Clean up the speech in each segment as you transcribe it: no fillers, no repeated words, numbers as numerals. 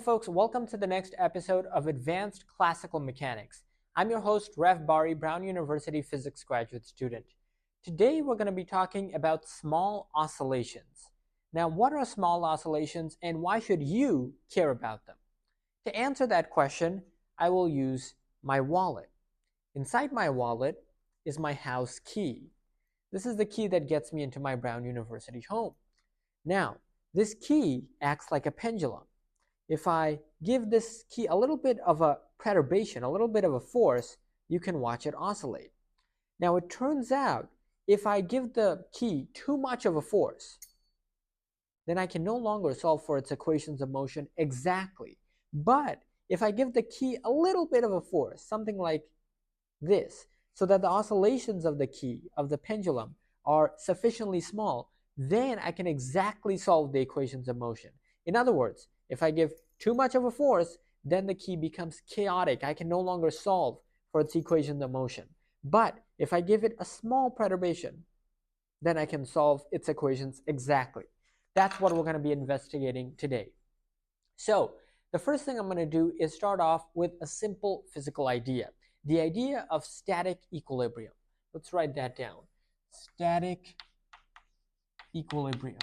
Folks, welcome to the next episode of Advanced Classical Mechanics. I'm your host, Rev Bari, Brown University physics graduate student. Today we're going to be talking about small oscillations. Now, what are small oscillations and why should you care about them? To answer that question, I will use my wallet. Inside my wallet is my house key. This is the key that gets me into my Brown University home. Now, this key acts like a pendulum. If I give this key a little bit of a perturbation, a little bit of a force, you can watch it oscillate. Now it turns out if I give the key too much of a force, then I can no longer solve for its equations of motion exactly. But if I give the key a little bit of a force, something like this, so that the oscillations of the key, of the pendulum, are sufficiently small, then I can exactly solve the equations of motion. In other words, if I give too much of a force, then the key becomes chaotic. I can no longer solve for its equations of motion. But if I give it a small perturbation, then I can solve its equations exactly. That's what we're going to be investigating today. So the first thing I'm going to do is start off with a simple physical idea. The idea of static equilibrium. Let's write that down. Static equilibrium.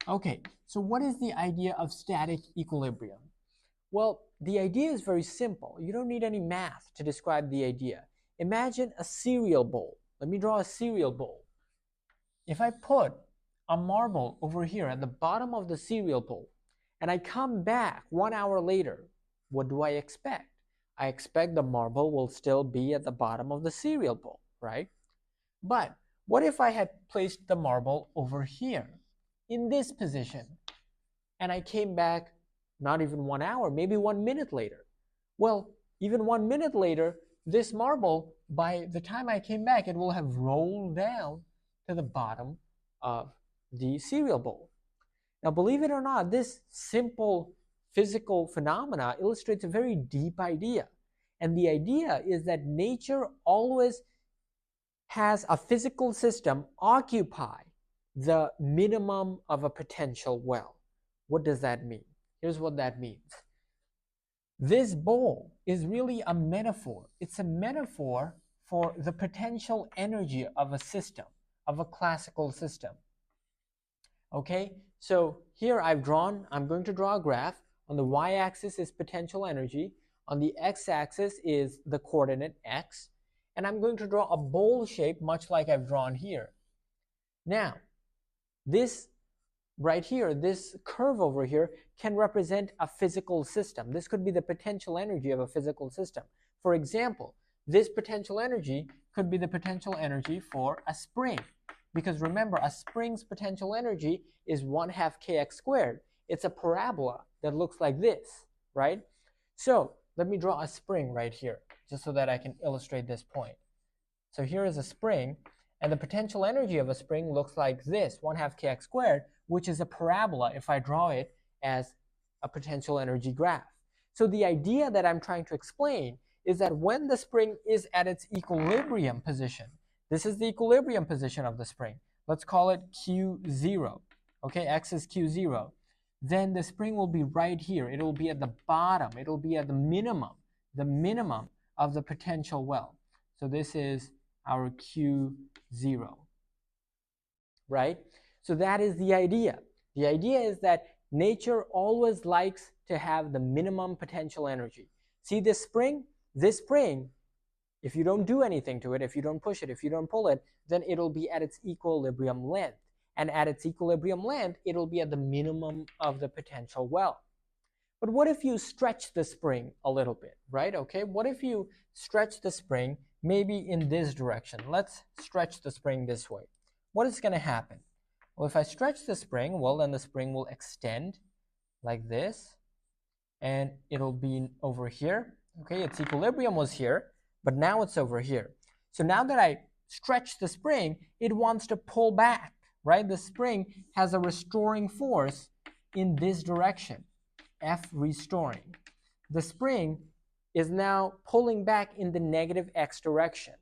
Okay, so what is the idea of static equilibrium? Well, the idea is very simple. You don't need any math to describe the idea. Imagine a cereal bowl. Let me draw a cereal bowl. If I put a marble over here at the bottom of the cereal bowl, and I come back 1 hour later, what do I expect? I expect the marble will still be at the bottom of the cereal bowl, right? But what if I had placed the marble over here in this position and I came back not even 1 hour, maybe 1 minute later? Well, even 1 minute later, this marble, by the time I came back, it will have rolled down to the bottom of the cereal bowl. Now, believe it or not, this simple physical phenomena illustrates a very deep idea. And the idea is that nature always has a physical system occupy the minimum of a potential well. What does that mean? Here's what that means. This bowl is really a metaphor. It's a metaphor for the potential energy of a system, of a classical system. Okay, so here I'm going to draw a graph. On the y-axis is potential energy. On the x-axis is the coordinate x. And I'm going to draw a bowl shape much like I've drawn here. Now, this right here, this curve over here can represent a physical system. This could be the potential energy of a physical system. For example, this potential energy could be the potential energy for a spring. Because remember, a spring's potential energy is 1/2 kx squared. It's a parabola that looks like this, right? So let me draw a spring right here, just so that I can illustrate this point. So here is a spring, and the potential energy of a spring looks like this, 1/2 kx squared, which is a parabola if I draw it as a potential energy graph. So the idea that I'm trying to explain is that when the spring is at its equilibrium position, this is the equilibrium position of the spring. Let's call it Q0. Okay, X is Q0. Then the spring will be right here. It will be at the bottom. It will be at the minimum of the potential well. So this is our Q0, right? So that is the idea. The idea is that nature always likes to have the minimum potential energy. See this spring? This spring, if you don't do anything to it, if you don't push it, if you don't pull it, then it'll be at its equilibrium length. And at its equilibrium length, it'll be at the minimum of the potential well. But what if you stretch the spring a little bit, right? Okay, what if you stretch the spring maybe in this direction? Let's stretch the spring this way. What is going to happen? Well, if I stretch the spring, well, then the spring will extend like this, and it'll be over here. Okay, its equilibrium was here, but now it's over here. So now that I stretch the spring, it wants to pull back, right? The spring has a restoring force in this direction, F restoring. The spring is now pulling back in the negative x direction,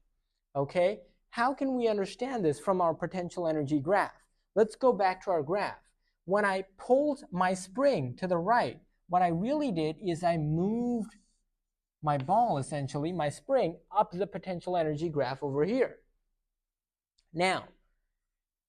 okay? How can we understand this from our potential energy graph? Let's go back to our graph. when I pulled my spring to the right, what I really did is I moved my ball, essentially, my spring, up the potential energy graph over here. Now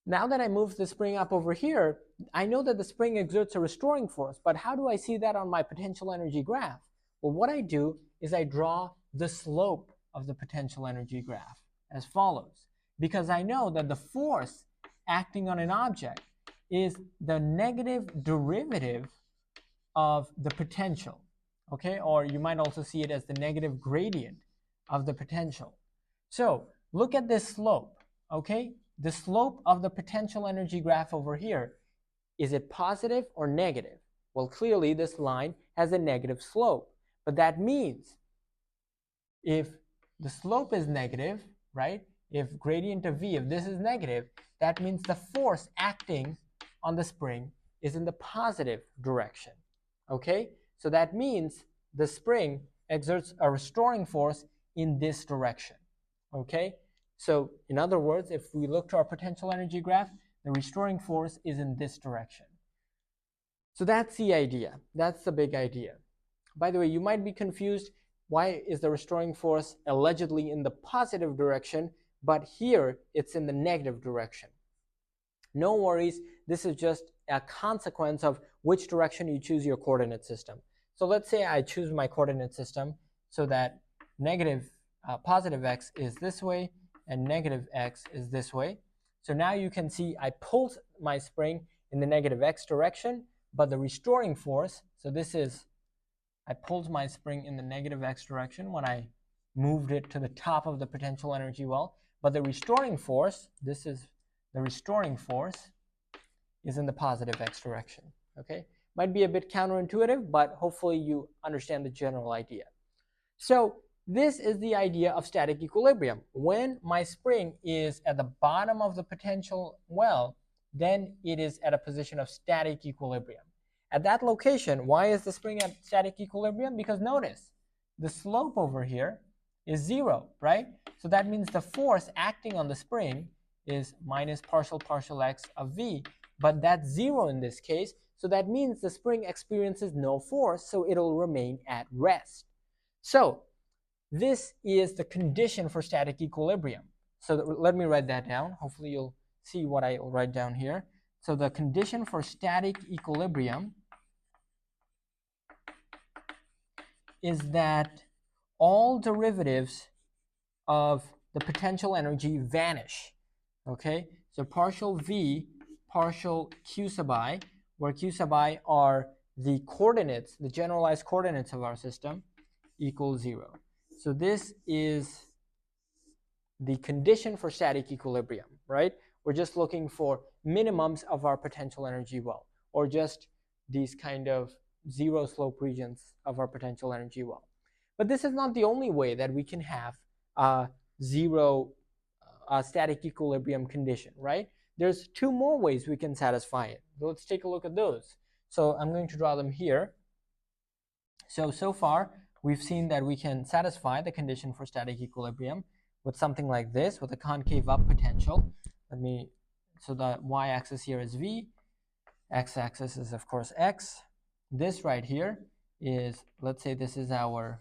that I moved the spring up over here, I know that the spring exerts a restoring force, but how do I see that on my potential energy graph? Well, what I do is I draw the slope of the potential energy graph as follows, because I know that the force acting on an object is the negative derivative of the potential, okay? Or you might also see it as the negative gradient of the potential. So look at this slope, okay? The slope of the potential energy graph over here, is it positive or negative? Well, clearly this line has a negative slope, but that means if the slope is negative, right? If gradient of V, if this is negative, that means the force acting on the spring is in the positive direction, okay? So that means the spring exerts a restoring force in this direction, okay? So in other words, if we look to our potential energy graph, the restoring force is in this direction. So that's the idea. That's the big idea. By the way, you might be confused. Why is the restoring force allegedly in the positive direction, but here it's in the negative direction? No worries. This is just a consequence of which direction you choose your coordinate system. So let's say I choose my coordinate system so that positive x is this way and negative x is this way. So now you can see I pulled my spring in the negative x direction, but the restoring force, so this is, I pulled my spring in the negative x direction when I moved it to the top of the potential energy well, but the restoring force, this is the restoring force, is in the positive x direction, okay? Might be a bit counterintuitive, but hopefully you understand the general idea. So this is the idea of static equilibrium. When my spring is at the bottom of the potential well, then it is at a position of static equilibrium. At that location, why is the spring at static equilibrium? Because notice, the slope over here is 0, right? So that means the force acting on the spring is minus partial x of v, but that's 0 in this case, so that means the spring experiences no force, so it'll remain at rest. So this is the condition for static equilibrium. So let me write that down. Hopefully you'll see what I will write down here. So the condition for static equilibrium is that all derivatives of the potential energy vanish, okay? So partial V, partial Q sub I, where Q sub I are the coordinates, the generalized coordinates of our system, equals 0. So this is the condition for static equilibrium, right? We're just looking for minimums of our potential energy well, or just these kind of zero slope regions of our potential energy well. But this is not the only way that we can have a static equilibrium condition, right? There's two more ways we can satisfy it. Let's take a look at those. So I'm going to draw them here. So far, we've seen that we can satisfy the condition for static equilibrium with something like this, with a concave up potential. So the y-axis here is v, x-axis is of course x. This right here is, let's say this is our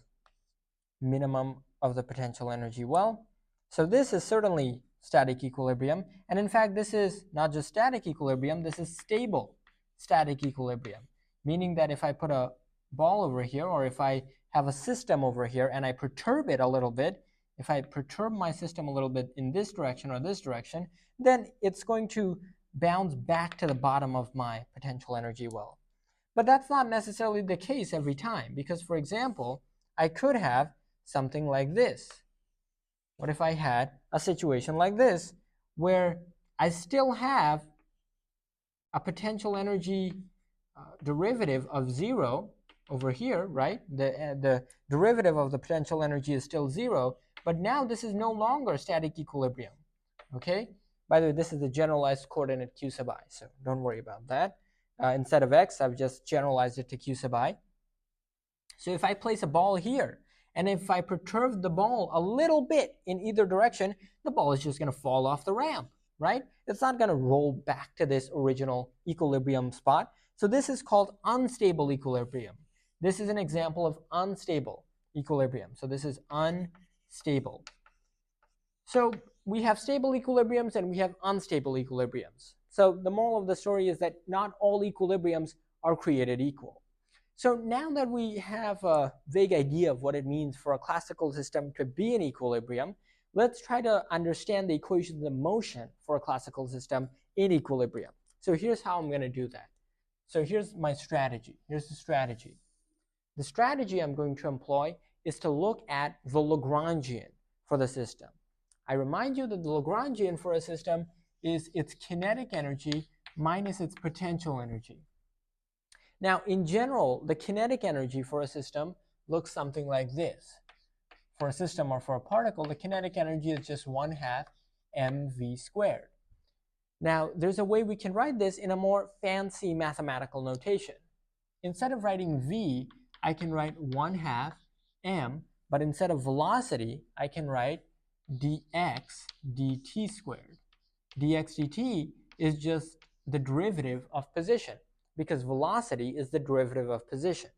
minimum of the potential energy well. So this is certainly static equilibrium, and in fact this is not just static equilibrium, this is stable static equilibrium, meaning that if I put a ball over here, or if I have a system over here and I perturb it a little bit, if I perturb my system a little bit in this direction or this direction, then it's going to bounce back to the bottom of my potential energy well. But that's not necessarily the case every time, because for example, I could have something like this. What if I had a situation like this, where I still have a potential energy derivative of 0 over here, right? The derivative of the potential energy is still 0, but now this is no longer static equilibrium, okay? By the way, this is the generalized coordinate q sub I, so don't worry about that. Instead of x, I've just generalized it to q sub I. So if I place a ball here, and if I perturb the ball a little bit in either direction, the ball is just going to fall off the ramp, right? It's not going to roll back to this original equilibrium spot. So this is called unstable equilibrium. This is an example of unstable equilibrium. So this is unstable. So we have stable equilibriums and we have unstable equilibriums. So the moral of the story is that not all equilibriums are created equal. So now that we have a vague idea of what it means for a classical system to be in equilibrium, let's try to understand the equations of motion for a classical system in equilibrium. So here's how I'm going to do that. So here's my strategy. Here's the strategy. The strategy I'm going to employ is to look at the Lagrangian for the system. I remind you that the Lagrangian for a system is its kinetic energy minus its potential energy. Now, in general, the kinetic energy for a system looks something like this. For a system or for a particle, the kinetic energy is just 1/2 mv squared. Now, there's a way we can write this in a more fancy mathematical notation. Instead of writing v, I can write 1/2 m, but instead of velocity, I can write dx dt squared. Dx dt is just the derivative of position, because velocity is the derivative of position.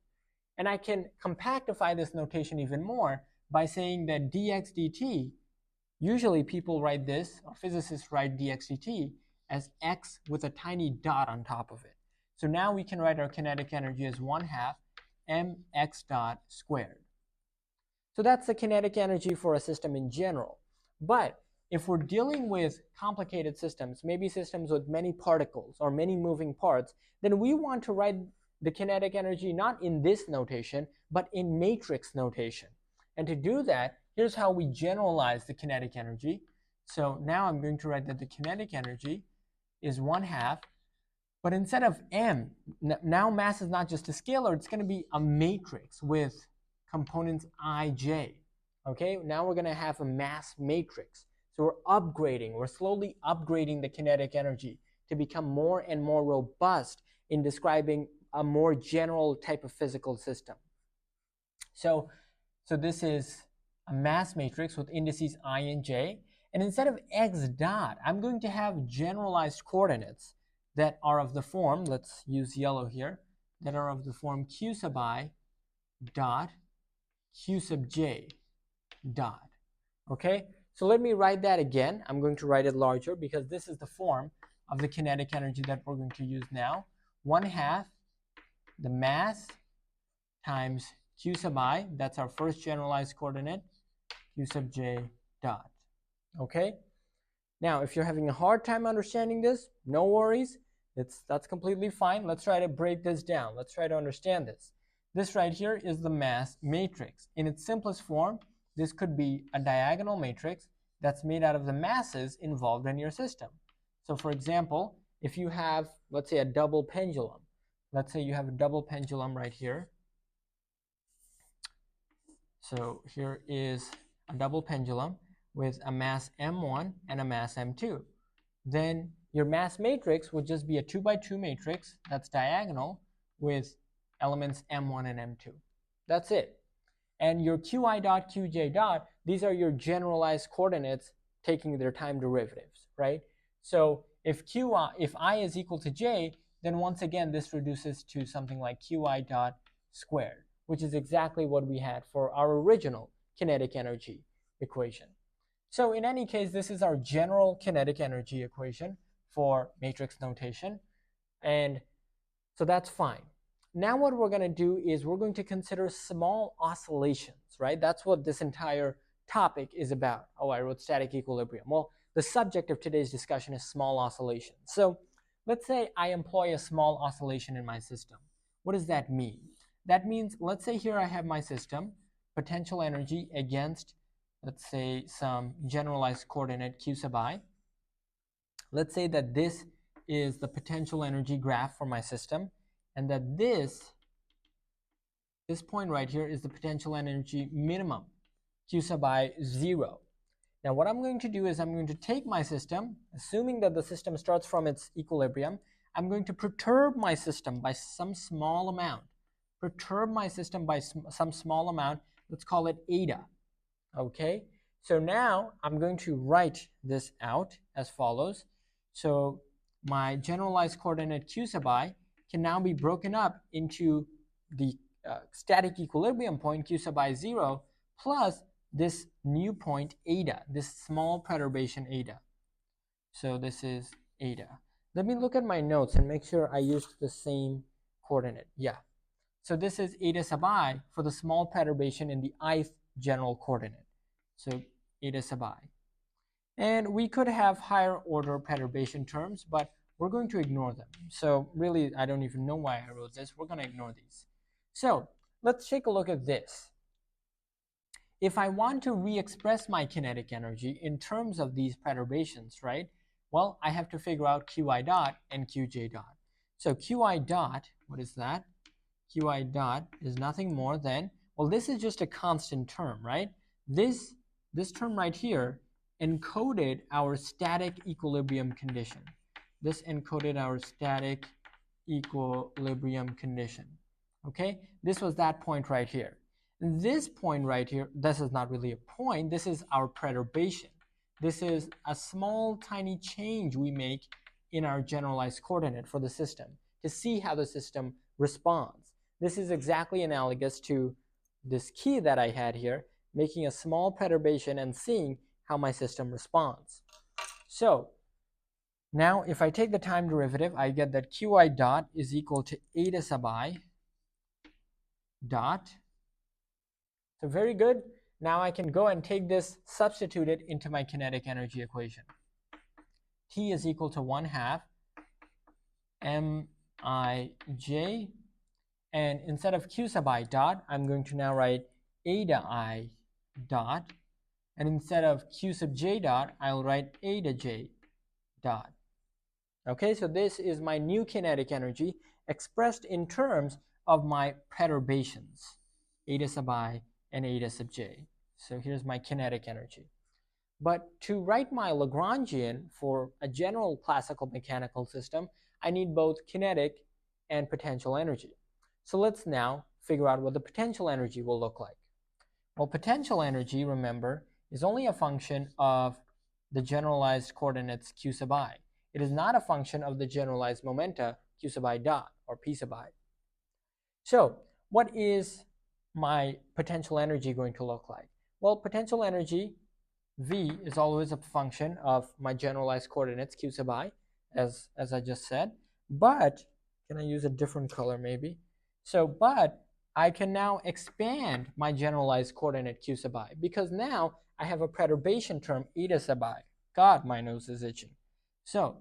And I can compactify this notation even more by saying that dx dt, usually people write this, or physicists write dx dt as x with a tiny dot on top of it. So now we can write our kinetic energy as 1/2 mx dot squared. So that's the kinetic energy for a system in general. But if we're dealing with complicated systems, maybe systems with many particles or many moving parts, then we want to write the kinetic energy not in this notation, but in matrix notation. And to do that, here's how we generalize the kinetic energy. So now I'm going to write that the kinetic energy is 1/2, but instead of m, now mass is not just a scalar, it's going to be a matrix with components ij. Okay, now we're going to have a mass matrix. So we're slowly upgrading the kinetic energy to become more and more robust in describing a more general type of physical system. So this is a mass matrix with indices I and j. And instead of x dot, I'm going to have generalized coordinates that are of the form, let's use yellow here, that are of the form q sub I dot q sub j dot. Okay, so let me write that again. I'm going to write it larger because this is the form of the kinetic energy that we're going to use now. 1/2 the mass times q sub I, that's our first generalized coordinate, q sub j dot. Okay, now if you're having a hard time understanding this, no worries, that's completely fine. Let's try to break this down. Let's try to understand this. This right here is the mass matrix. In its simplest form, this could be a diagonal matrix that's made out of the masses involved in your system. So for example, if you have, let's say, a double pendulum. Let's say you have a double pendulum right here. So here is a double pendulum with a mass m1 and a mass m2. Then your mass matrix would just be a 2x2 matrix that's diagonal with elements m1 and m2. That's it. And your qi dot, qj dot, these are your generalized coordinates taking their time derivatives, right? So if I is equal to j, then once again this reduces to something like qi dot squared, which is exactly what we had for our original kinetic energy equation. So in any case, this is our general kinetic energy equation for matrix notation, and so that's fine. Now what we're going to do is we're going to consider small oscillations, right? That's what this entire topic is about. Oh, I wrote static equilibrium. Well, the subject of today's discussion is small oscillations. So let's say I employ a small oscillation in my system. What does that mean? That means, let's say here I have my system, potential energy against, let's say, some generalized coordinate q sub I. Let's say that this is the potential energy graph for my system, and that this point right here is the potential energy minimum, q sub I 0. Now what I'm going to do is I'm going to take my system, assuming that the system starts from its equilibrium, I'm going to perturb my system by some small amount. Perturb my system by some small amount, let's call it eta. Okay? So now I'm going to write this out as follows. So my generalized coordinate q sub I can now be broken up into the static equilibrium point q sub I 0 plus this new point eta, this small perturbation eta. So this is eta. Let me look at my notes and make sure I used the same coordinate. Yeah. So this is eta sub I for the small perturbation in the ith general coordinate. So eta sub I. And we could have higher order perturbation terms, but we're going to ignore them. So really, I don't even know why I wrote this. We're going to ignore these. So let's take a look at this. If I want to re-express my kinetic energy in terms of these perturbations, right? Well, I have to figure out qi dot and qj dot. So qi dot, what is that? Qi dot is nothing more than, well, this is just a constant term, right? This term right here encoded our static equilibrium condition. This encoded our static equilibrium condition. Okay, this was that point right here. This point right here, this is not really a point, this is our perturbation. This is a small tiny change we make in our generalized coordinate for the system to see how the system responds. This is exactly analogous to this key that I had here, making a small perturbation and seeing how my system responds. So now if I take the time derivative, I get that qi dot is equal to eta sub I dot. So very good. Now I can go and take this, substitute it into my kinetic energy equation. T is equal to 1/2 mij, and instead of q sub I dot, I'm going to now write eta I dot, and instead of q sub j dot, I'll write eta j dot. Okay, so this is my new kinetic energy expressed in terms of my perturbations, eta sub I and eta sub j. So here's my kinetic energy. But to write my Lagrangian for a general classical mechanical system, I need both kinetic and potential energy. So let's now figure out what the potential energy will look like. Well, potential energy, remember, is only a function of the generalized coordinates q sub I. It is not a function of the generalized momenta q sub I dot or p sub I. So what is my potential energy going to look like? Well, potential energy, V, is always a function of my generalized coordinates q sub I, as I just said. But, can I use a different color maybe? So, but I can now expand my generalized coordinate q sub I, because now I have a perturbation term eta sub I. God, my nose is itching. So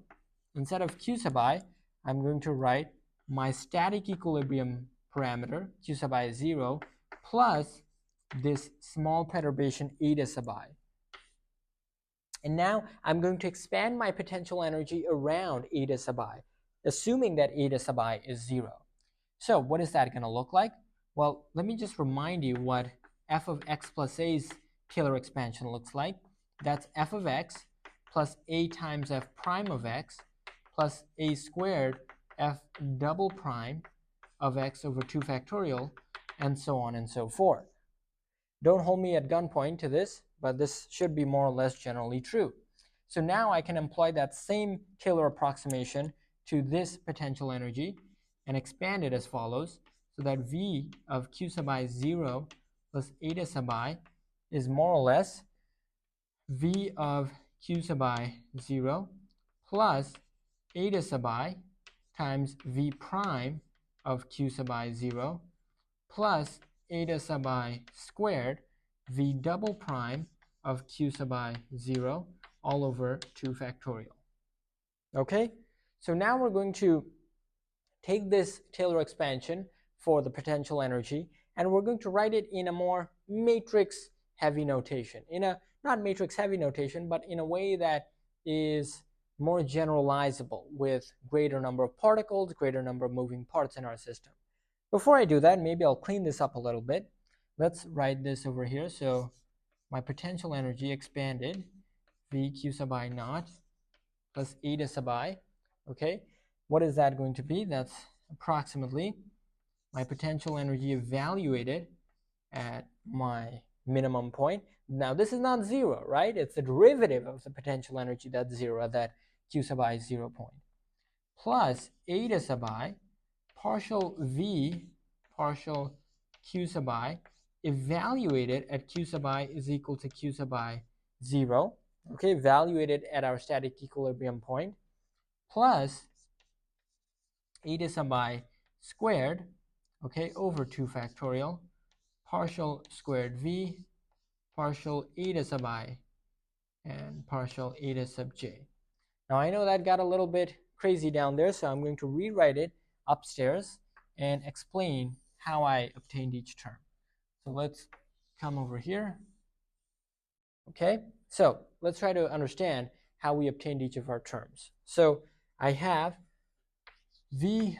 instead of q sub I, I'm going to write my static equilibrium parameter, q sub I is 0, plus this small perturbation eta sub I. And now I'm going to expand my potential energy around eta sub I, assuming that eta sub I is 0. So what is that going to look like? Well, let me just remind you what f of x plus a's Taylor expansion looks like. That's f of x plus a times f prime of x plus a squared f double prime of x over 2 factorial, and so on and so forth. Don't hold me at gunpoint to this, but this should be more or less generally true. So now I can employ that same Taylor approximation to this potential energy and expand it as follows, so that V of q sub I 0 plus eta sub I is more or less V of q sub I 0 plus eta sub I times V prime of q sub I 0 plus eta sub I squared V double prime of q sub I 0 all over 2 factorial. Okay, so now we're going to take this Taylor expansion for the potential energy, and we're going to write it in a more matrix heavy notation, in a not matrix heavy notation, but in a way that is more generalizable with greater number of particles, greater number of moving parts in our system. Before I do that, maybe I'll clean this up a little bit. Let's write this over here. So my potential energy expanded, V q sub I naught plus eta sub I. Okay, what is that going to be? That's approximately my potential energy evaluated at my minimum point. Now this is not zero, right? It's the derivative of the potential energy that's zero at that q sub I 0 point, plus eta sub I partial v partial q sub I evaluated at q sub I is equal to q sub I 0, okay, evaluated at our static equilibrium point, plus eta sub I squared, okay, over 2 factorial partial squared v partial eta sub I and partial eta sub j. Now I know that got a little bit crazy down there, so I'm going to rewrite it upstairs and explain how I obtained each term. So let's come over here. Okay, so let's try to understand how we obtained each of our terms. So I have V,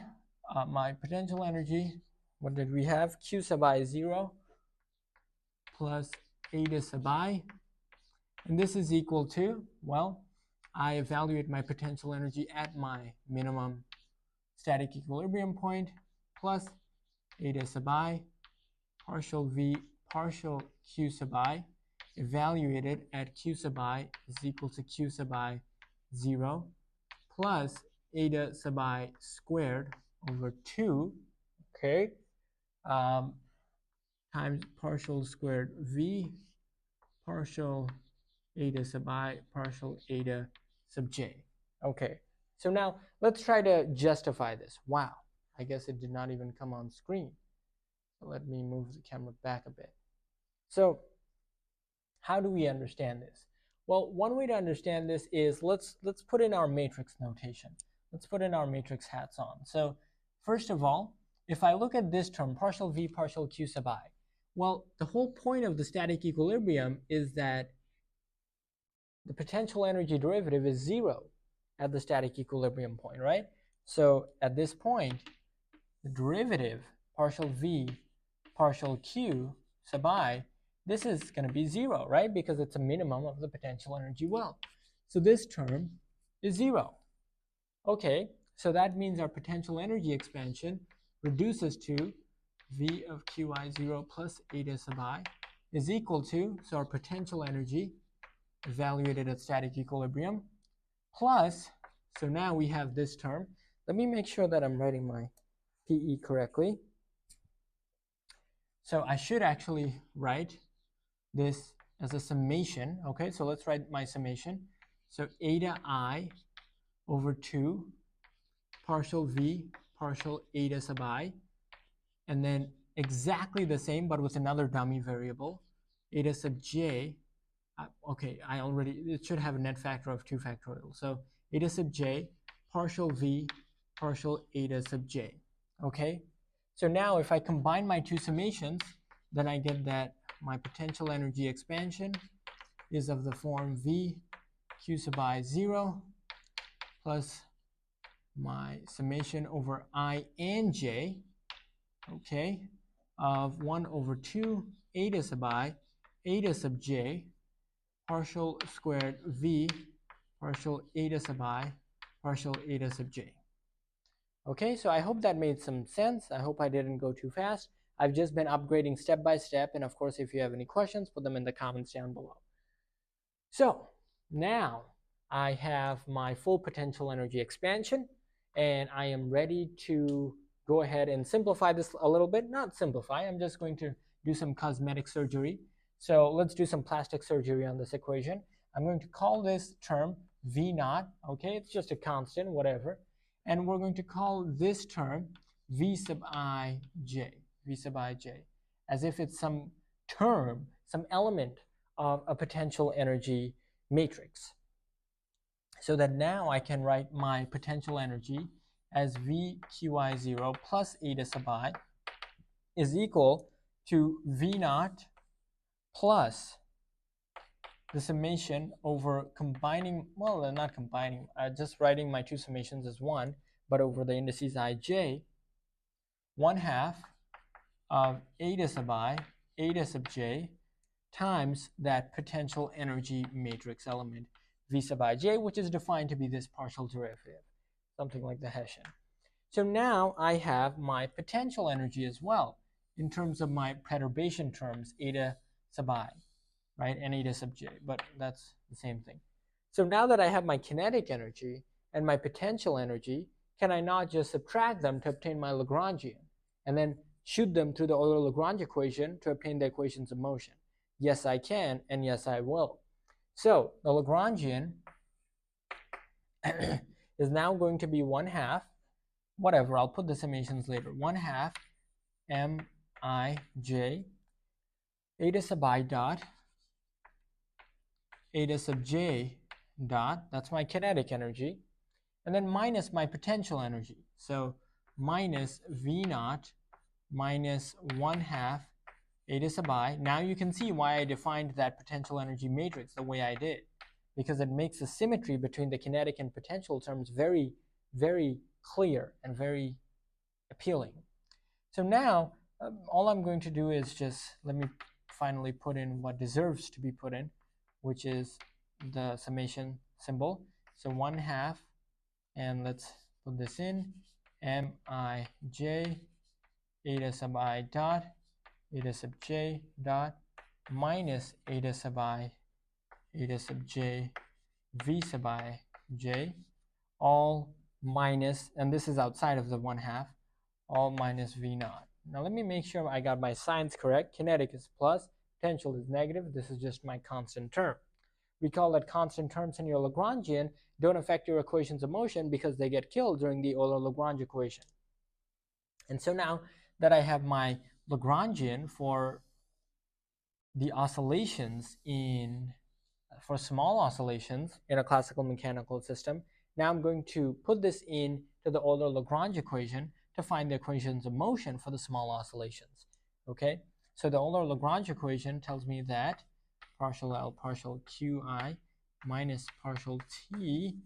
my potential energy, what did we have? Q sub I 0 plus eta sub I, and this is equal to, well, I evaluate my potential energy at my minimum static equilibrium point plus eta sub I partial V partial Q sub I evaluated at Q sub I is equal to Q sub I 0 plus eta sub I squared over 2, okay, times partial squared V partial eta sub I partial eta sub j. Okay, so now let's try to justify this. Wow, I guess it did not even come on screen. So let me move the camera back a bit. So how do we understand this? Well, one way to understand this is let's put in our matrix notation. Let's put in our matrix hats on. So first of all, if I look at this term, partial v partial q sub I, well, the whole point of the static equilibrium is that the potential energy derivative is 0 at the static equilibrium point, right? So at this point, the derivative partial v partial q sub I, this is going to be 0, right? Because it's a minimum of the potential energy well. So this term is 0. Okay, so that means our potential energy expansion reduces to v of qi 0 plus eta sub I is equal to, so our potential energy evaluated at static equilibrium, plus, so now we have this term. Let me make sure that I'm writing my PE correctly. So I should actually write this as a summation. Okay, so let's write my summation. So eta I over 2 partial v partial eta sub I, and then exactly the same but with another dummy variable, eta sub j. Okay, it should have a net factor of 2 factorial. So eta sub j partial v partial eta sub j. Okay, so now if I combine my two summations, then I get that my potential energy expansion is of the form v q sub I 0 plus my summation over I and j, okay, of 1 over 2 eta sub I, eta sub j, partial squared v partial eta sub I partial eta sub j. Okay, so I hope that made some sense. I hope I didn't go too fast. I've just been upgrading step by step, and of course, if you have any questions, put them in the comments down below. So now I have my full potential energy expansion, and I am ready to go ahead and simplify this a little bit. Not simplify, I'm just going to do some cosmetic surgery. So let's do some plastic surgery on this equation. I'm going to call this term V naught, okay? It's just a constant, whatever. And we're going to call this term V sub I j, V sub I j, as if it's some term, some element of a potential energy matrix. So that now I can write my potential energy as V qi 0 plus eta sub I is equal to V naught plus the summation over combining, well, not combining, just writing my two summations as one, but over the indices ij, 1/2 of eta sub I, eta sub j, times that potential energy matrix element, V sub ij, which is defined to be this partial derivative, something like the Hessian. So now I have my potential energy as well, in terms of my perturbation terms, eta sub I, right? And eta sub j, but that's the same thing. So now that I have my kinetic energy and my potential energy, can I not just subtract them to obtain my Lagrangian and then shoot them through the Euler-Lagrange equation to obtain the equations of motion? Yes, I can, and yes, I will. So the Lagrangian is now going to be 1/2, whatever, I'll put the summations later, 1/2 mij eta sub I dot eta sub j dot, that's my kinetic energy, and then minus my potential energy. So minus V naught minus 1/2 eta sub I. Now you can see why I defined that potential energy matrix the way I did, because it makes the symmetry between the kinetic and potential terms very, very clear and very appealing. So now all I'm going to do is just let me finally put in what deserves to be put in, which is the summation symbol. So 1/2, and let's put this in, mij eta sub I dot eta sub j dot minus eta sub I eta sub j v sub I j, all minus, and this is outside of the 1/2, all minus V naught. Now let me make sure I got my signs correct. Kinetic is plus, potential is negative. This is just my constant term. Recall that constant terms in your Lagrangian don't affect your equations of motion because they get killed during the Euler-Lagrange equation. And so now that I have my Lagrangian for the oscillations for small oscillations in a classical mechanical system, now I'm going to put this in to the Euler-Lagrange equation to find the equations of motion for the small oscillations. Okay, so the Euler-Lagrange equation tells me that partial L partial Qi minus partial T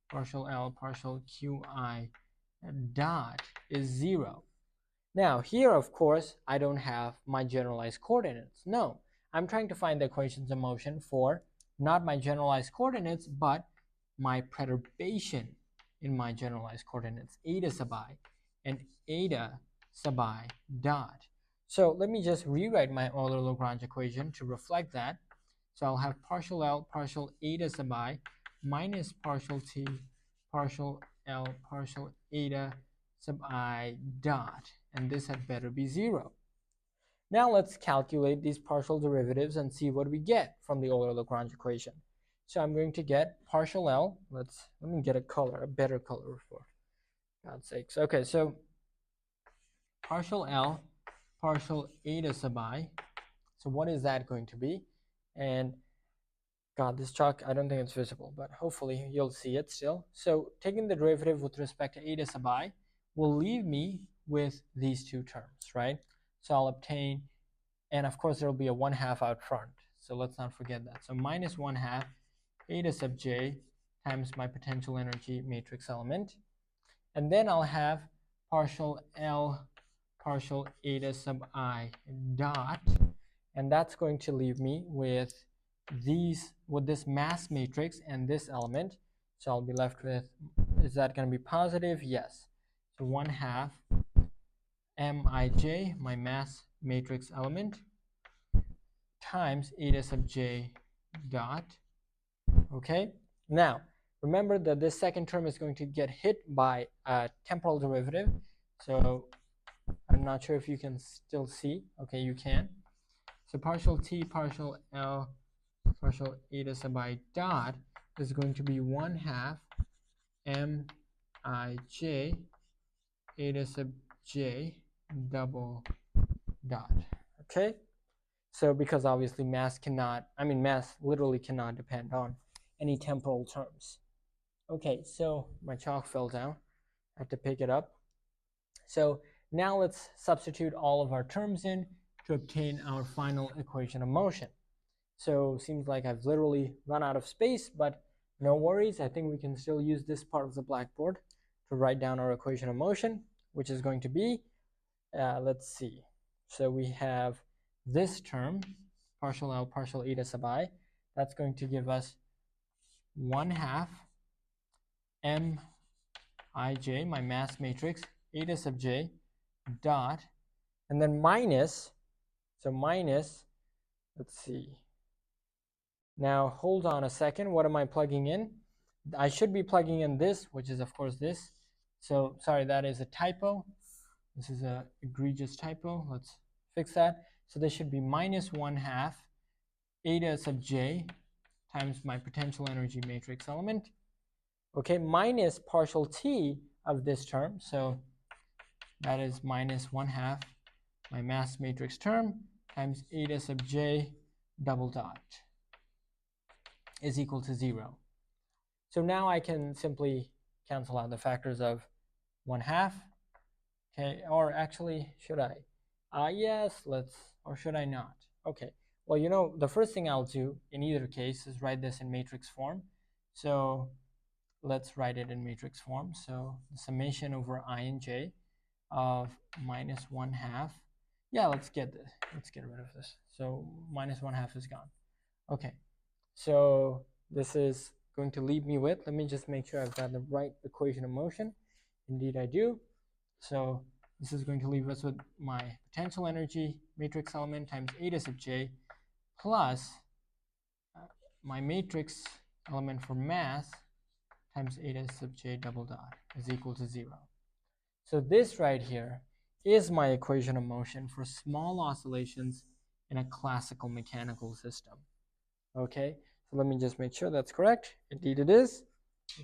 partial L partial Qi dot is 0. Now here, of course, I don't have my generalized coordinates. No, I'm trying to find the equations of motion for not my generalized coordinates, but my perturbation in my generalized coordinates, eta sub I and eta sub I dot. So let me just rewrite my Euler-Lagrange equation to reflect that. So I'll have partial L partial eta sub I minus partial T partial L partial eta sub I dot, and this had better be 0. Now let's calculate these partial derivatives and see what we get from the Euler-Lagrange equation. So I'm going to get partial L, let me get a better color for God's sakes. Okay, so partial L partial eta sub I. So what is that going to be? And God, this chalk, I don't think it's visible, but hopefully you'll see it still. So taking the derivative with respect to eta sub I will leave me with these two terms, right? So I'll obtain, and of course there will be a 1/2 out front, so let's not forget that. So minus 1/2 eta sub j times my potential energy matrix element, and then I'll have partial L partial eta sub I dot, and that's going to leave me with this mass matrix and this element. So I'll be left with, is that going to be positive? Yes. So 1/2 mij, my mass matrix element, times eta sub j dot. Okay, now remember that this second term is going to get hit by a temporal derivative. So I'm not sure if you can still see. Okay, you can. So partial T partial L partial eta sub I dot is going to be 1/2 mij eta sub j double dot. Okay, so because obviously mass literally cannot depend on any temporal terms. Okay, so my chalk fell down. I have to pick it up. So now let's substitute all of our terms in to obtain our final equation of motion. So seems like I've literally run out of space, but no worries. I think we can still use this part of the blackboard to write down our equation of motion, which is going to be, let's see. So we have this term, partial L partial eta sub I. That's going to give us 1/2 mij, my mass matrix, eta sub j dot, and then minus, so minus, Let's see. Now hold on a second. What am I plugging in? I should be plugging in this, which is of course this. So sorry, that is a typo. This is a egregious typo. Let's fix that. So this should be minus 1/2 eta sub j times my potential energy matrix element. Okay, minus partial t of this term. So that is minus 1/2 my mass matrix term times eta sub j double dot is equal to 0. So now I can simply cancel out the factors of 1/2. Okay, or actually, should I? Yes, let's, or should I not? Okay, well, you know, the first thing I'll do in either case is write this in matrix form. So let's write it in matrix form. So the summation over I and j of minus 1/2. Yeah, let's get rid of this. So minus 1/2 is gone. Okay, so this is going to leave me with, let me just make sure I've got the right equation of motion. Indeed I do. So this is going to leave us with my potential energy matrix element times eta sub j plus my matrix element for mass times eta sub j double dot is equal to 0. So this right here is my equation of motion for small oscillations in a classical mechanical system. Okay, so let me just make sure that's correct. Indeed it is.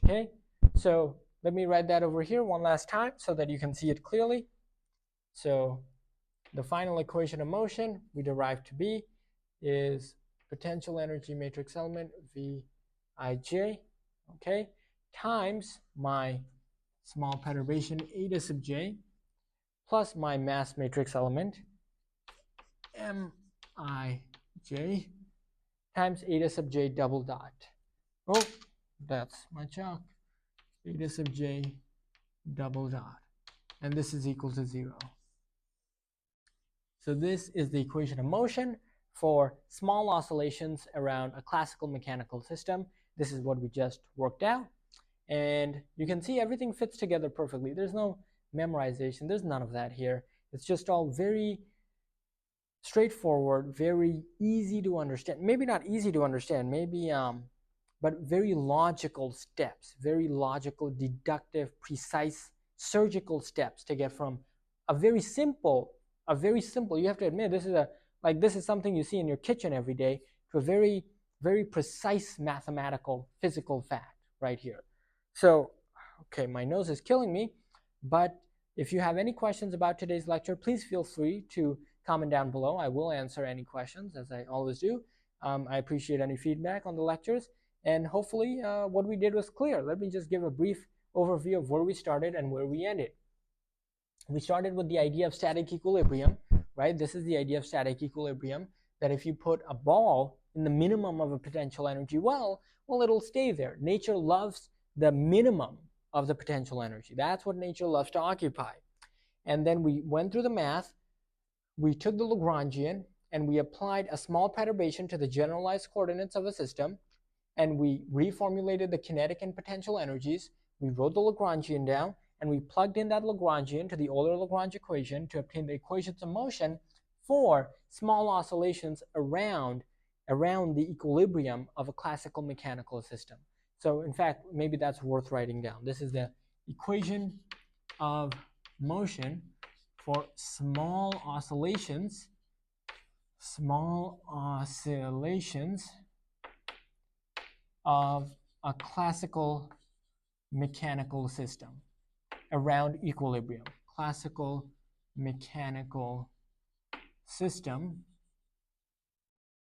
Okay, so let me write that over here one last time so that you can see it clearly. So the final equation of motion we derive to be is potential energy matrix element Vij, okay, times my small perturbation eta sub j plus my mass matrix element Mij times eta sub j double dot. Oh, that's my chalk. Eta sub j double dot. And this is equal to 0. So this is the equation of motion for small oscillations around a classical mechanical system. This is what we just worked out. And you can see everything fits together perfectly. There's no memorization. There's none of that here. It's just all very straightforward, very easy to understand. Maybe not easy to understand, maybe, but very logical steps, very logical, deductive, precise, surgical steps to get from a very simple, you have to admit, this is something you see in your kitchen every day, to a very, very precise mathematical, physical fact right here. So, okay, my nose is killing me, but if you have any questions about today's lecture, please feel free to comment down below. I will answer any questions, as I always do. I appreciate any feedback on the lectures, and hopefully what we did was clear. Let me just give a brief overview of where we started and where we ended. We started with the idea of static equilibrium, right? This is the idea of static equilibrium, that if you put a ball in the minimum of a potential energy well, it'll stay there. Nature loves the minimum of the potential energy. That's what nature loves to occupy. And then we went through the math. We took the Lagrangian and we applied a small perturbation to the generalized coordinates of a system, and we reformulated the kinetic and potential energies. We wrote the Lagrangian down, and we plugged in that Lagrangian to the Euler-Lagrange equation to obtain the equations of motion for small oscillations around the equilibrium of a classical mechanical system. So in fact, maybe that's worth writing down. This is the equation of motion for small oscillations of a classical mechanical system around equilibrium. Classical mechanical system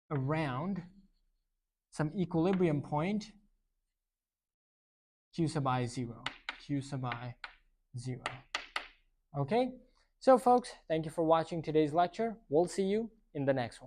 around some equilibrium point q sub I 0. Q sub I 0. Okay, so folks, thank you for watching today's lecture. We'll see you in the next one.